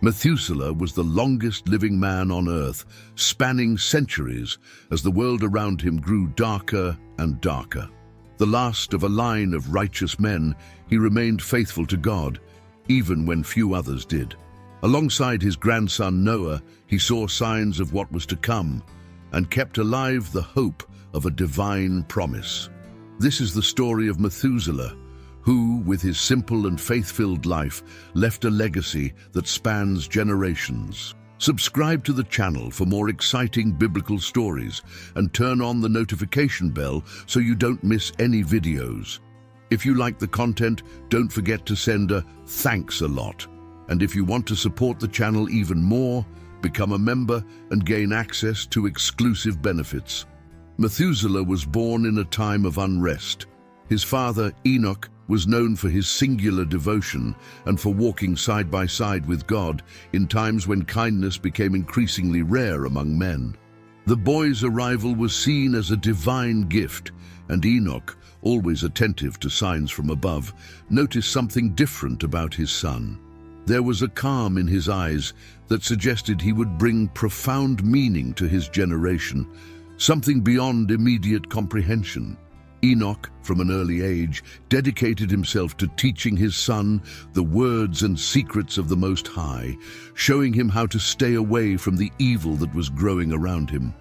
Methuselah was the longest living man on earth, spanning centuries as the world around him grew darker and darker. The last of a line of righteous men, he remained faithful to God, even when few others did. Alongside his grandson Noah, he saw signs of what was to come and kept alive the hope of a divine promise. This is the story of Methuselah, who, with his simple and faith-filled life, left a legacy that spans generations. Subscribe to the channel for more exciting biblical stories and turn on the notification bell so you don't miss any videos. If you like the content, don't forget to send a thanks a lot. And if you want to support the channel even more, become a member and gain access to exclusive benefits. Methuselah was born in a time of unrest. His father, Enoch, was known for his singular devotion and for walking side by side with God in times when kindness became increasingly rare among men. The boy's arrival was seen as a divine gift, and Enoch, always attentive to signs from above, noticed something different about his son. There was a calm in his eyes that suggested he would bring profound meaning to his generation, something beyond immediate comprehension. Enoch, from an early age, dedicated himself to teaching his son the words and secrets of the Most High, showing him how to stay away from the evil that was growing around him.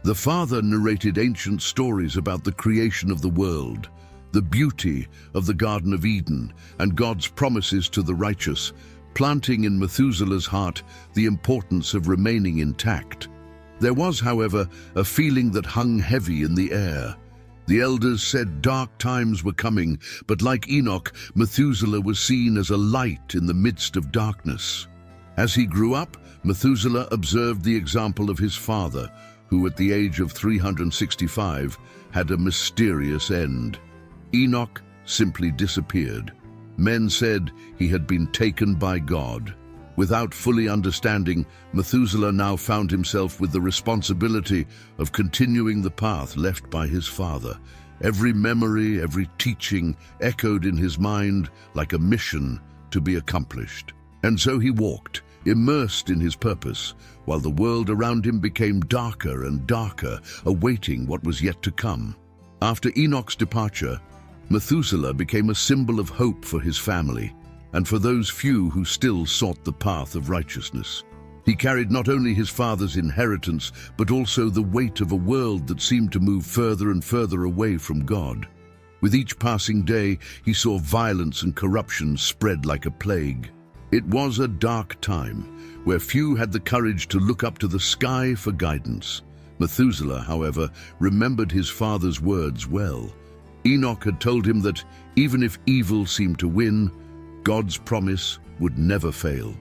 The father narrated ancient stories about the creation of the world, the beauty of the Garden of Eden, and God's promises to the righteous, planting in Methuselah's heart the importance of remaining intact. There was, however, a feeling that hung heavy in the air. The elders said dark times were coming, but like Enoch, Methuselah was seen as a light in the midst of darkness. As he grew up, Methuselah observed the example of his father, who at the age of 365 had a mysterious end. Enoch simply disappeared. Men said he had been taken by God. Without fully understanding, Methuselah now found himself with the responsibility of continuing the path left by his father. Every memory, every teaching echoed in his mind like a mission to be accomplished. And so he walked, immersed in his purpose, while the world around him became darker and darker, awaiting what was yet to come. After Enoch's departure, Methuselah became a symbol of hope for his family, and for those few who still sought the path of righteousness. He carried not only his father's inheritance, but also the weight of a world that seemed to move further and further away from God. With each passing day, he saw violence and corruption spread like a plague. It was a dark time, where few had the courage to look up to the sky for guidance. Methuselah, however, remembered his father's words well. Enoch had told him that even if evil seemed to win, God's promise would never fail.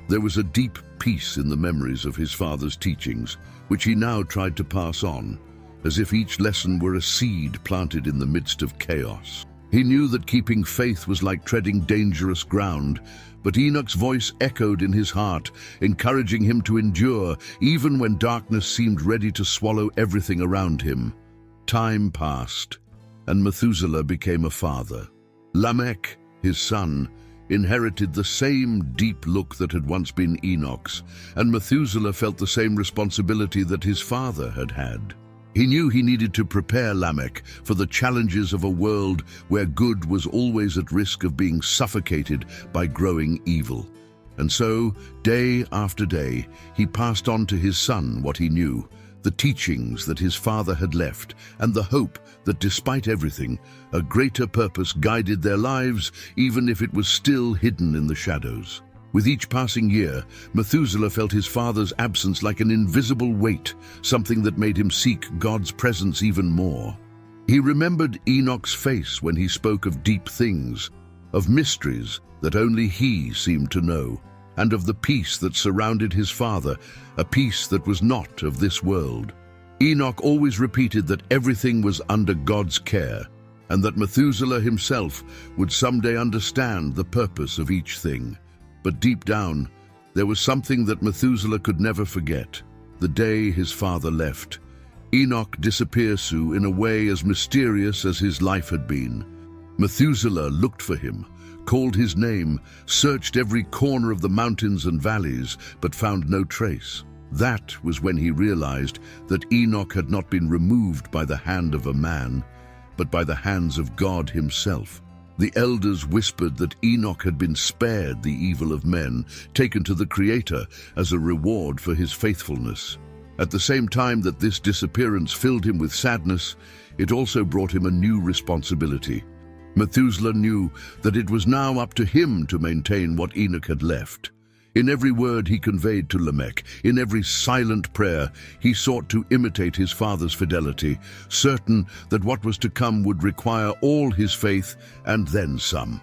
There was a deep peace in the memories of his father's teachings, which he now tried to pass on, as if each lesson were a seed planted in the midst of chaos. He knew that keeping faith was like treading dangerous ground, but Enoch's voice echoed in his heart, encouraging him to endure, even when darkness seemed ready to swallow everything around him. Time passed, and Methuselah became a father. Lamech, his son, inherited the same deep look that had once been Enoch's, and Methuselah felt the same responsibility that his father had had. He knew he needed to prepare Lamech for the challenges of a world where good was always at risk of being suffocated by growing evil. And so, day after day, he passed on to his son what he knew, the teachings that his father had left, and the hope that despite everything, a greater purpose guided their lives, even if it was still hidden in the shadows. With each passing year, Methuselah felt his father's absence like an invisible weight, something that made him seek God's presence even more. He remembered Enoch's face when he spoke of deep things, of mysteries that only he seemed to know, and of the peace that surrounded his father, a peace that was not of this world. Enoch always repeated that everything was under God's care, and that Methuselah himself would someday understand the purpose of each thing. But deep down, there was something that Methuselah could never forget: the day his father left. Enoch disappeared in a way as mysterious as his life had been. Methuselah looked for him, called his name, searched every corner of the mountains and valleys, but found no trace. That was when he realized that Enoch had not been removed by the hand of a man, but by the hands of God himself. The elders whispered that Enoch had been spared the evil of men, taken to the Creator as a reward for his faithfulness. At the same time that this disappearance filled him with sadness, it also brought him a new responsibility. Methuselah knew that it was now up to him to maintain what Enoch had left. In every word he conveyed to Lamech, in every silent prayer, he sought to imitate his father's fidelity, certain that what was to come would require all his faith and then some.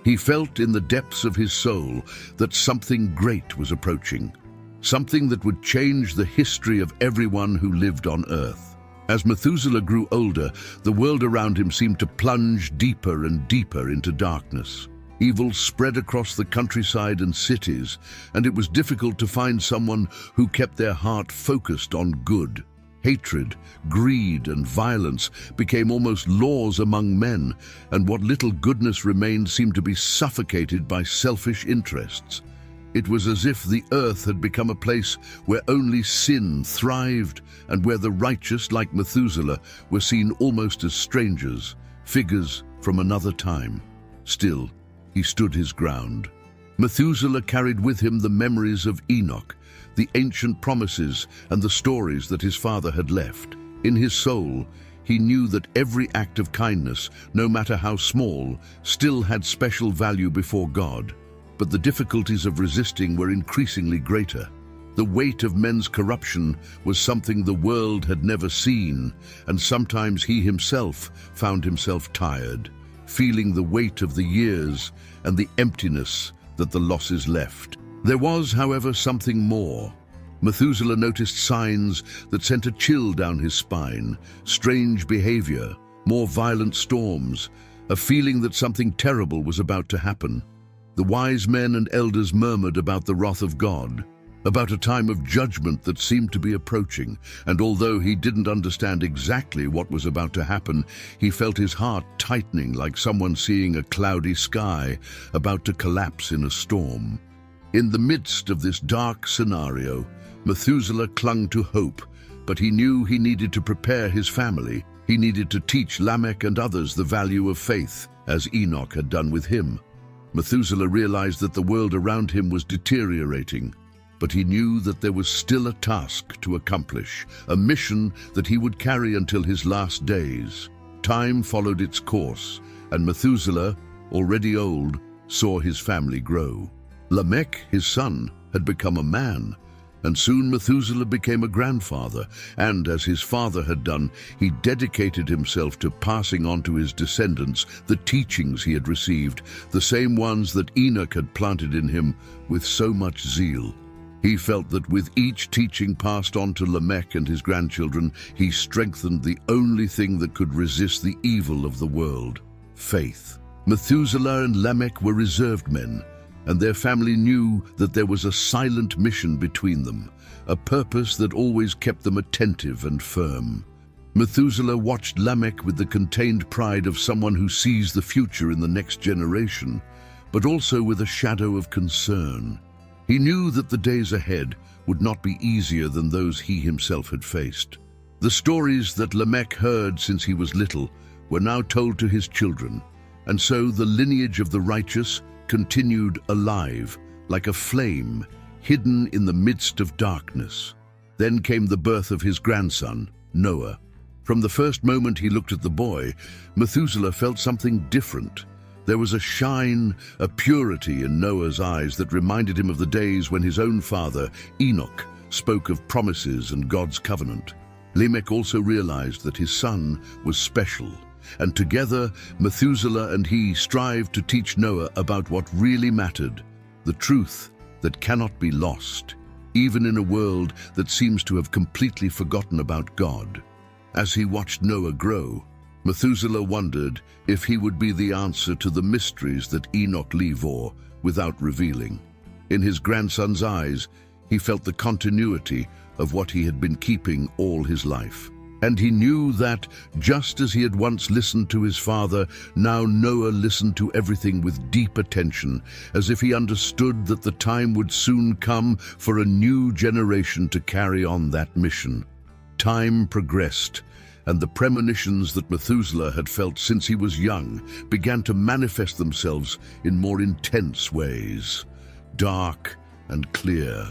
He felt in the depths of his soul that something great was approaching, something that would change the history of everyone who lived on earth. As Methuselah grew older, the world around him seemed to plunge deeper and deeper into darkness. Evil spread across the countryside and cities, and it was difficult to find someone who kept their heart focused on good. Hatred, greed, and violence became almost laws among men, and what little goodness remained seemed to be suffocated by selfish interests. It was as if the earth had become a place where only sin thrived, and where the righteous, like Methuselah, were seen almost as strangers, figures from another time. Still, he stood his ground. Methuselah carried with him the memories of Enoch, the ancient promises and the stories that his father had left. In his soul, he knew that every act of kindness, no matter how small, still had special value before God. But the difficulties of resisting were increasingly greater. The weight of men's corruption was something the world had never seen, and sometimes he himself found himself tired, feeling the weight of the years and the emptiness that the losses left. There was, however, something more. Methuselah noticed signs that sent a chill down his spine: strange behavior, more violent storms, a feeling that something terrible was about to happen. The wise men and elders murmured about the wrath of God, about a time of judgment that seemed to be approaching, and although he didn't understand exactly what was about to happen, he felt his heart tightening like someone seeing a cloudy sky about to collapse in a storm. In the midst of this dark scenario, Methuselah clung to hope, but he knew he needed to prepare his family. He needed to teach Lamech and others the value of faith, as Enoch had done with him. Methuselah realized that the world around him was deteriorating, but he knew that there was still a task to accomplish, a mission that he would carry until his last days. Time followed its course, and Methuselah, already old, saw his family grow. Lamech, his son, had become a man, and soon Methuselah became a grandfather, and as his father had done, he dedicated himself to passing on to his descendants the teachings he had received, the same ones that Enoch had planted in him with so much zeal. He felt that with each teaching passed on to Lamech and his grandchildren, he strengthened the only thing that could resist the evil of the world: faith. Methuselah and Lamech were reserved men, and their family knew that there was a silent mission between them, a purpose that always kept them attentive and firm. Methuselah watched Lamech with the contained pride of someone who sees the future in the next generation, but also with a shadow of concern. He knew that the days ahead would not be easier than those he himself had faced. The stories that Lamech heard since he was little were now told to his children, and so the lineage of the righteous continued alive, like a flame hidden in the midst of darkness. Then came the birth of his grandson, Noah. From the first moment he looked at the boy, Methuselah felt something different. There was a shine, a purity in Noah's eyes that reminded him of the days when his own father, Enoch, spoke of promises and God's covenant. Lamech also realized that his son was special, and together Methuselah and he strived to teach Noah about what really mattered, the truth that cannot be lost, even in a world that seems to have completely forgotten about God. As he watched Noah grow, Methuselah wondered if he would be the answer to the mysteries that Enoch livore without revealing. In his grandson's eyes, he felt the continuity of what he had been keeping all his life. And he knew that, just as he had once listened to his father, now Noah listened to everything with deep attention, as if he understood that the time would soon come for a new generation to carry on that mission. Time progressed, and the premonitions that Methuselah had felt since he was young began to manifest themselves in more intense ways, dark and clear.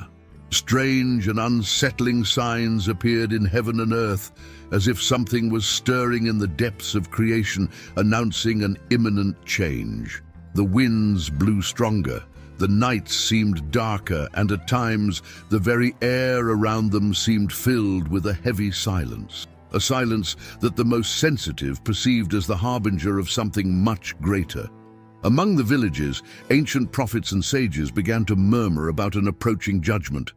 Strange and unsettling signs appeared in heaven and earth, as if something was stirring in the depths of creation, announcing an imminent change. The winds blew stronger, the nights seemed darker, and at times the very air around them seemed filled with a heavy silence. A silence that the most sensitive perceived as the harbinger of something much greater. Among the villages, ancient prophets and sages began to murmur about an approaching judgment.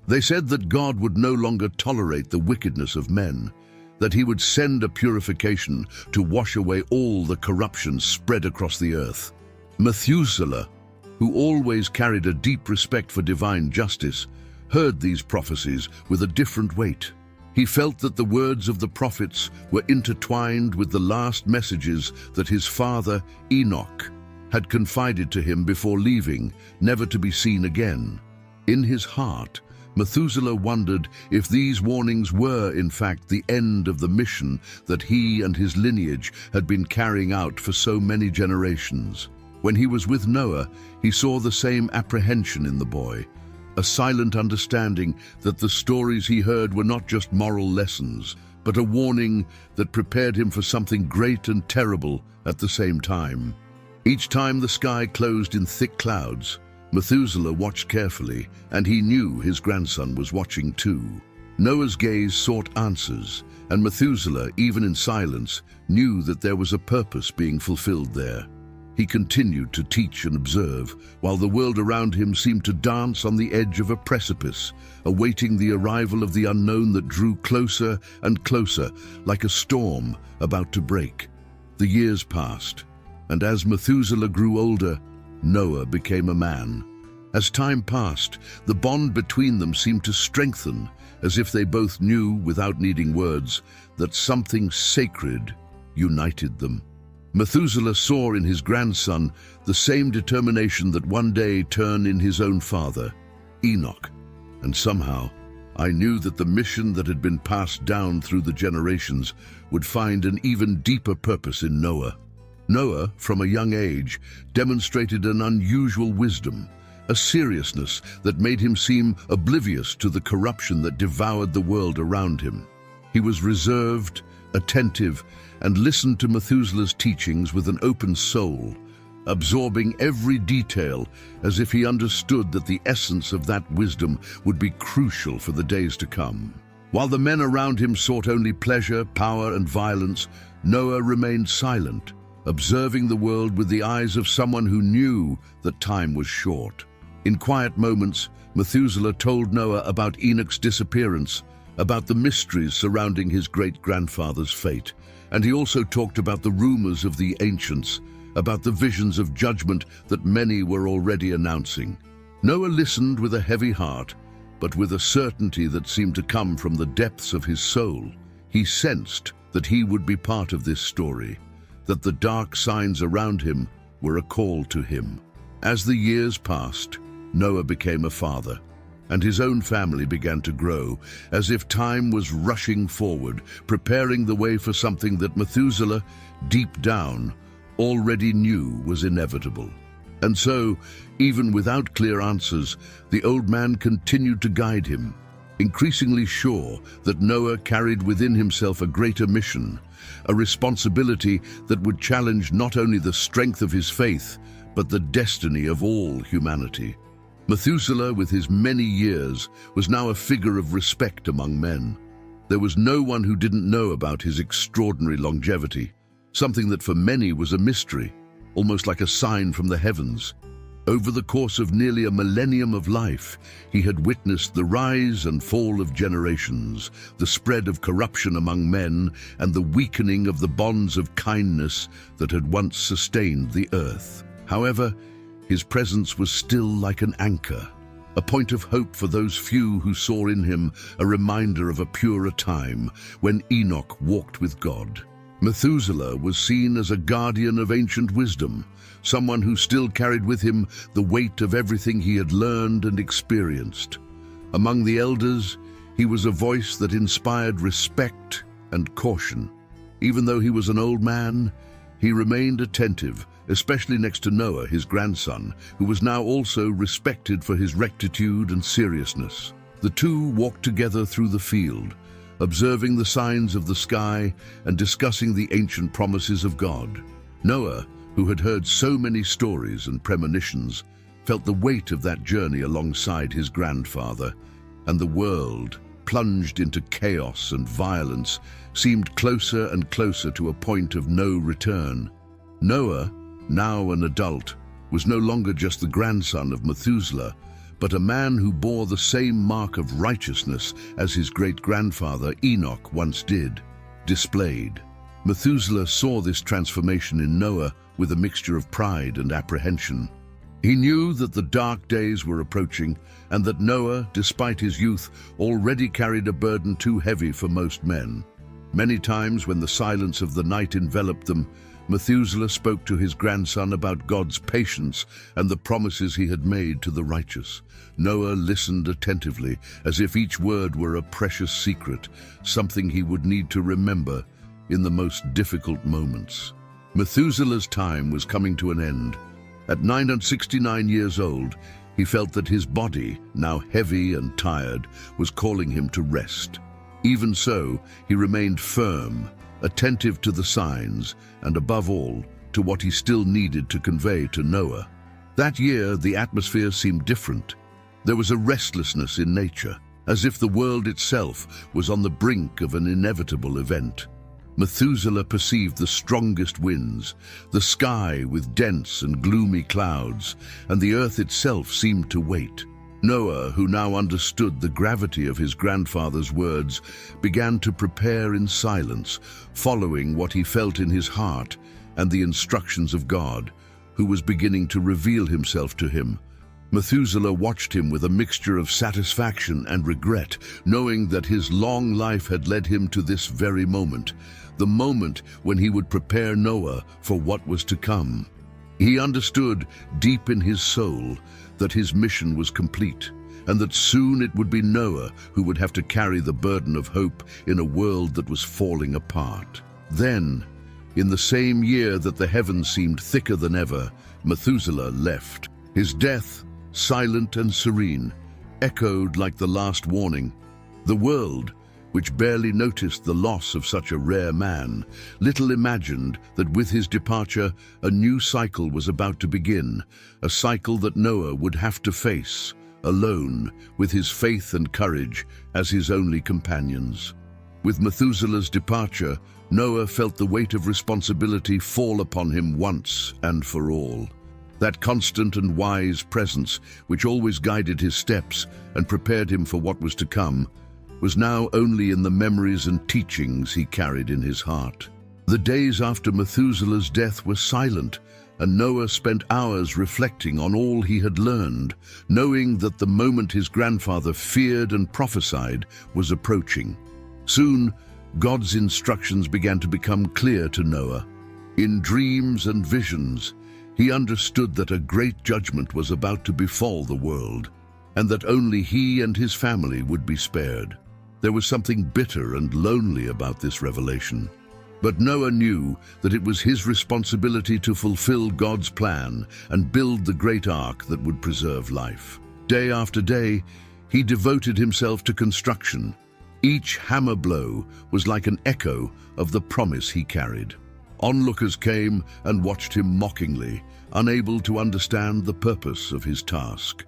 They said that God would no longer tolerate the wickedness of men, that he would send a purification to wash away all the corruption spread across the earth. Methuselah, who always carried a deep respect for divine justice, heard these prophecies with a different weight. He felt that the words of the prophets were intertwined with the last messages that his father, Enoch, had confided to him before leaving, never to be seen again. In his heart, Methuselah wondered if these warnings were, in fact, the end of the mission that he and his lineage had been carrying out for so many generations. When he was with Noah, he saw the same apprehension in the boy, a silent understanding that the stories he heard were not just moral lessons, but a warning that prepared him for something great and terrible at the same time. Each time the sky closed in thick clouds, Methuselah watched carefully, and he knew his grandson was watching too. Noah's gaze sought answers, and Methuselah, even in silence, knew that there was a purpose being fulfilled there. He continued to teach and observe, while the world around him seemed to dance on the edge of a precipice, awaiting the arrival of the unknown that drew closer and closer, like a storm about to break. The years passed, and as Methuselah grew older, Noah became a man. As time passed, the bond between them seemed to strengthen, as if they both knew, without needing words, that something sacred united them. Methuselah saw in his grandson the same determination that one day turned in his own father, Enoch. And somehow, I knew that the mission that had been passed down through the generations would find an even deeper purpose in Noah. Noah, from a young age, demonstrated an unusual wisdom, a seriousness that made him seem oblivious to the corruption that devoured the world around him. He was reserved, attentive, and listened to Methuselah's teachings with an open soul, absorbing every detail as if he understood that the essence of that wisdom would be crucial for the days to come. While the men around him sought only pleasure, power, and violence, Noah remained silent, observing the world with the eyes of someone who knew that time was short. In quiet moments, Methuselah told Noah about Enoch's disappearance, about the mysteries surrounding his great-grandfather's fate, and he also talked about the rumors of the ancients, about the visions of judgment that many were already announcing. Noah listened with a heavy heart, but with a certainty that seemed to come from the depths of his soul. He sensed that he would be part of this story, that the dark signs around him were a call to him. As the years passed, Noah became a father, and his own family began to grow, as if time was rushing forward, preparing the way for something that Methuselah, deep down, already knew was inevitable. And so, even without clear answers, the old man continued to guide him, increasingly sure that Noah carried within himself a greater mission, a responsibility that would challenge not only the strength of his faith, but the destiny of all humanity. Methuselah, with his many years, was now a figure of respect among men. There was no one who didn't know about his extraordinary longevity, something that for many was a mystery, almost like a sign from the heavens. Over the course of nearly a millennium of life, he had witnessed the rise and fall of generations, the spread of corruption among men, and the weakening of the bonds of kindness that had once sustained the earth. However, his presence was still like an anchor, a point of hope for those few who saw in him a reminder of a purer time when Enoch walked with God. Methuselah was seen as a guardian of ancient wisdom, someone who still carried with him the weight of everything he had learned and experienced. Among the elders, he was a voice that inspired respect and caution. Even though he was an old man, he remained attentive, especially next to Noah, his grandson, who was now also respected for his rectitude and seriousness. The two walked together through the field, observing the signs of the sky and discussing the ancient promises of God. Noah, who had heard so many stories and premonitions, felt the weight of that journey alongside his grandfather, and the world, plunged into chaos and violence, seemed closer and closer to a point of no return. Noah, now an adult, was no longer just the grandson of Methuselah, but a man who bore the same mark of righteousness as his great-grandfather Enoch once did, displayed. Methuselah saw this transformation in Noah with a mixture of pride and apprehension. He knew that the dark days were approaching, and that Noah, despite his youth, already carried a burden too heavy for most men. Many times when the silence of the night enveloped them, Methuselah spoke to his grandson about God's patience and the promises he had made to the righteous. Noah listened attentively, as if each word were a precious secret, something he would need to remember in the most difficult moments. Methuselah's time was coming to an end. At 969 years old, he felt that his body, now heavy and tired, was calling him to rest. Even so, he remained firm, attentive to the signs, and above all, to what he still needed to convey to Noah. That year, the atmosphere seemed different. There was a restlessness in nature, as if the world itself was on the brink of an inevitable event. Methuselah perceived the strongest winds, the sky with dense and gloomy clouds, and the earth itself seemed to wait. Noah, who now understood the gravity of his grandfather's words, began to prepare in silence, following what he felt in his heart and the instructions of God, who was beginning to reveal himself to him. Methuselah watched him with a mixture of satisfaction and regret, knowing that his long life had led him to this very moment, the moment when he would prepare Noah for what was to come. He understood deep in his soul that his mission was complete, and that soon it would be Noah who would have to carry the burden of hope in a world that was falling apart. Then, in the same year that the heavens seemed thicker than ever, Methuselah left. His death, silent and serene, echoed like the last warning. The world, which barely noticed the loss of such a rare man, little imagined that with his departure a new cycle was about to begin, a cycle that Noah would have to face, alone, with his faith and courage as his only companions. With Methuselah's departure, Noah felt the weight of responsibility fall upon him once and for all. That constant and wise presence, which always guided his steps and prepared him for what was to come, was now only in the memories and teachings he carried in his heart. The days after Methuselah's death were silent, and Noah spent hours reflecting on all he had learned, knowing that the moment his grandfather feared and prophesied was approaching. Soon, God's instructions began to become clear to Noah. In dreams and visions, he understood that a great judgment was about to befall the world, and that only he and his family would be spared. There was something bitter and lonely about this revelation. But Noah knew that it was his responsibility to fulfill God's plan and build the great ark that would preserve life. Day after day, he devoted himself to construction. Each hammer blow was like an echo of the promise he carried. Onlookers came and watched him mockingly, unable to understand the purpose of his task.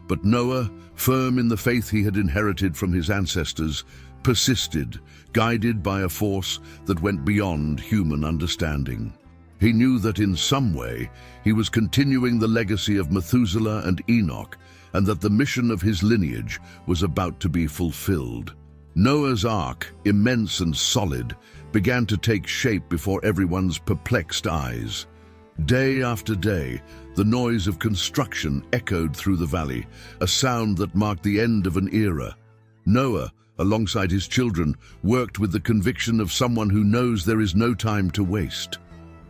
But Noah, firm in the faith he had inherited from his ancestors, persisted, guided by a force that went beyond human understanding. He knew that in some way he was continuing the legacy of Methuselah and Enoch, and that the mission of his lineage was about to be fulfilled. Noah's ark, immense and solid, began to take shape before everyone's perplexed eyes. Day after day, The noise of construction echoed through the valley, a sound that marked the end of an era. Noah, alongside his children, worked with the conviction of someone who knows there is no time to waste.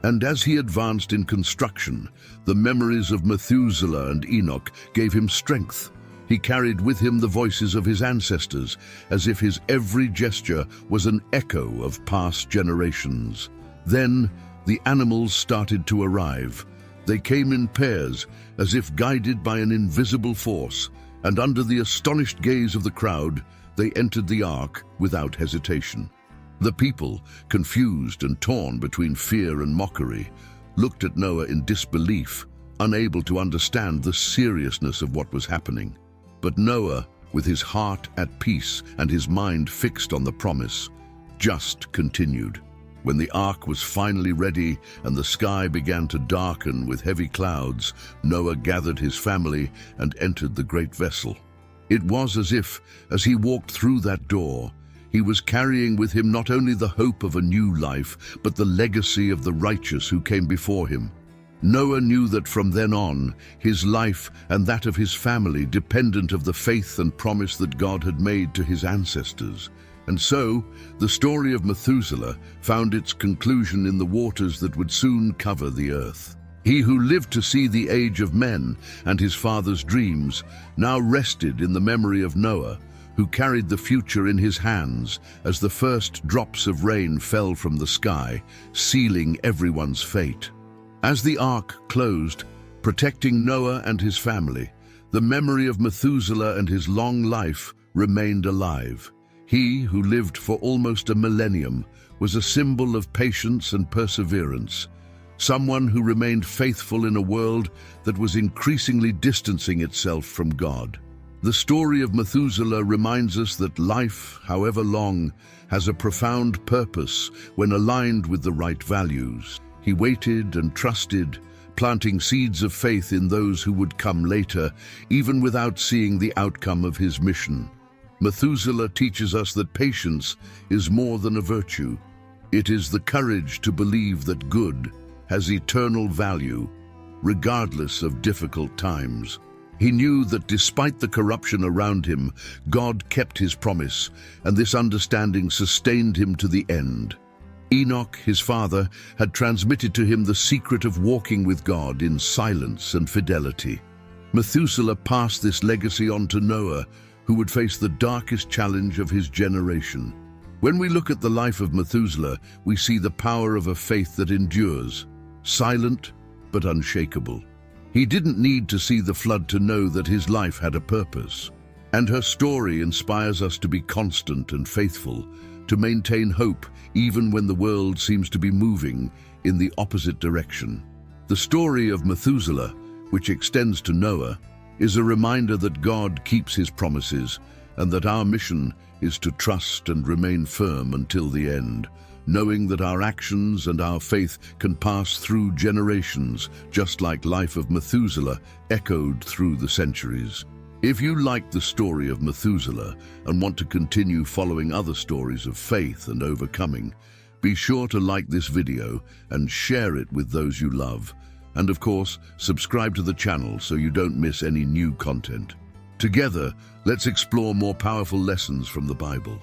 And as he advanced in construction, the memories of Methuselah and Enoch gave him strength. He carried with him the voices of his ancestors, as if his every gesture was an echo of past generations. Then the animals started to arrive. They came in pairs, as if guided by an invisible force, and under the astonished gaze of the crowd, they entered the ark without hesitation. The people, confused and torn between fear and mockery, looked at Noah in disbelief, unable to understand the seriousness of what was happening. But Noah, with his heart at peace and his mind fixed on the promise, just continued. When the ark was finally ready and the sky began to darken with heavy clouds, Noah gathered his family and entered the great vessel. It was as if, as he walked through that door, he was carrying with him not only the hope of a new life, but the legacy of the righteous who came before him. Noah knew that from then on, his life and that of his family depended on the faith and promise that God had made to his ancestors. And so, the story of Methuselah found its conclusion in the waters that would soon cover the earth. He who lived to see the age of men and his father's dreams now rested in the memory of Noah, who carried the future in his hands as the first drops of rain fell from the sky, sealing everyone's fate. As the ark closed, protecting Noah and his family, the memory of Methuselah and his long life remained alive. He, who lived for almost a millennium, was a symbol of patience and perseverance, someone who remained faithful in a world that was increasingly distancing itself from God. The story of Methuselah reminds us that life, however long, has a profound purpose when aligned with the right values. He waited and trusted, planting seeds of faith in those who would come later, even without seeing the outcome of his mission. Methuselah teaches us that patience is more than a virtue. It is the courage to believe that good has eternal value, regardless of difficult times. He knew that despite the corruption around him, God kept his promise, and this understanding sustained him to the end. Enoch, his father, had transmitted to him the secret of walking with God in silence and fidelity. Methuselah passed this legacy on to Noah, who would face the darkest challenge of his generation. When we look at the life of Methuselah, we see the power of a faith that endures, silent but unshakable. He didn't need to see the flood to know that his life had a purpose. And her story inspires us to be constant and faithful, to maintain hope even when the world seems to be moving in the opposite direction. The story of Methuselah, which extends to Noah, is a reminder that God keeps his promises and that our mission is to trust and remain firm until the end, knowing that our actions and our faith can pass through generations, just like the life of Methuselah echoed through the centuries. If you like the story of Methuselah and want to continue following other stories of faith and overcoming, be sure to like this video and share it with those you love. And of course, subscribe to the channel so you don't miss any new content. Together, let's explore more powerful lessons from the Bible.